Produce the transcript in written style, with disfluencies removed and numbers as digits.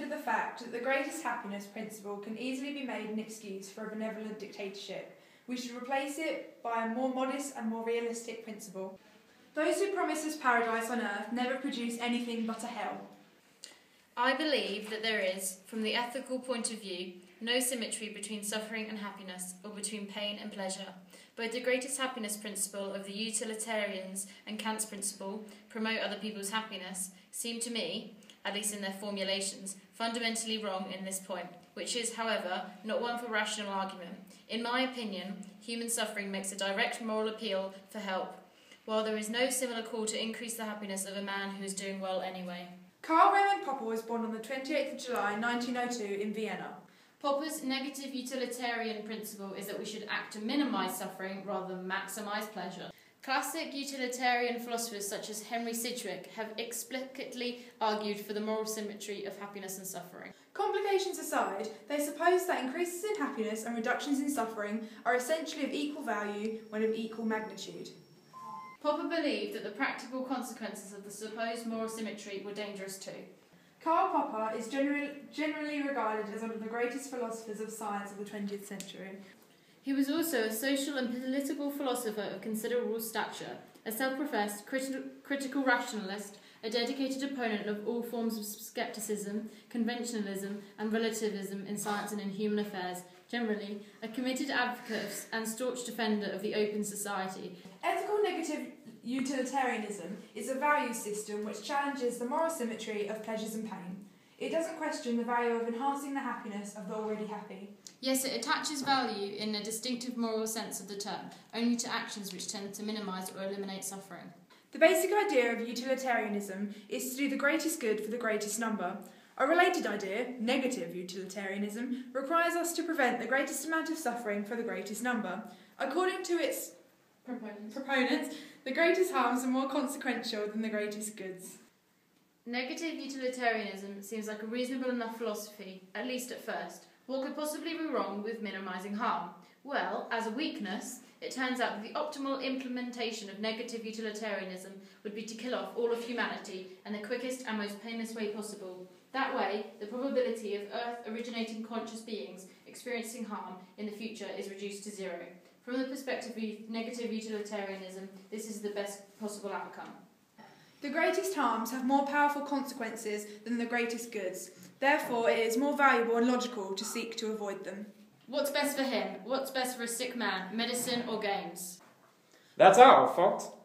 consider the fact that the greatest happiness principle can easily be made an excuse for a benevolent dictatorship, we should replace it by a more modest and more realistic principle. Those who promise us paradise on earth never produce anything but a hell. I believe that there is, from the ethical point of view, no symmetry between suffering and happiness, or between pain and pleasure. Both the greatest happiness principle of the utilitarians and Kant's principle, promote other people's happiness, seem to me, at least in their formulations, fundamentally wrong in this point, which is, however, not one for rational argument. In my opinion, human suffering makes a direct moral appeal for help, while there is no similar call to increase the happiness of a man who is doing well anyway. Karl Raimund Popper was born on the 28th of July 1902 in Vienna. Popper's negative utilitarian principle is that we should act to minimise suffering rather than maximise pleasure. Classic utilitarian philosophers such as Henry Sidgwick have explicitly argued for the moral symmetry of happiness and suffering. Complications aside, they suppose that increases in happiness and reductions in suffering are essentially of equal value when of equal magnitude. Popper believed that the practical consequences of the supposed moral symmetry were dangerous too. Karl Popper is generally regarded as one of the greatest philosophers of science of the 20th century. He was also a social and political philosopher of considerable stature, a self-professed critical rationalist, a dedicated opponent of all forms of scepticism, conventionalism and relativism in science and in human affairs, generally, a committed advocate and staunch defender of the open society. Ethical negative utilitarianism is a value system which challenges the moral symmetry of pleasures and pain. It doesn't question the value of enhancing the happiness of the already happy. Yes, it attaches value in a distinctive moral sense of the term, only to actions which tend to minimise or eliminate suffering. The basic idea of utilitarianism is to do the greatest good for the greatest number. A related idea, negative utilitarianism, requires us to prevent the greatest amount of suffering for the greatest number. According to its proponents, the greatest harms are more consequential than the greatest goods. Negative utilitarianism seems like a reasonable enough philosophy, at least at first. What could possibly be wrong with minimising harm? Well, as a weakness, it turns out that the optimal implementation of negative utilitarianism would be to kill off all of humanity in the quickest and most painless way possible. That way, the probability of Earth-originating conscious beings experiencing harm in the future is reduced to zero. From the perspective of negative utilitarianism, this is the best possible outcome. The greatest harms have more powerful consequences than the greatest goods. Therefore, it is more valuable and logical to seek to avoid them. What's best for him? What's best for a sick man? Medicine or games? That's our fault.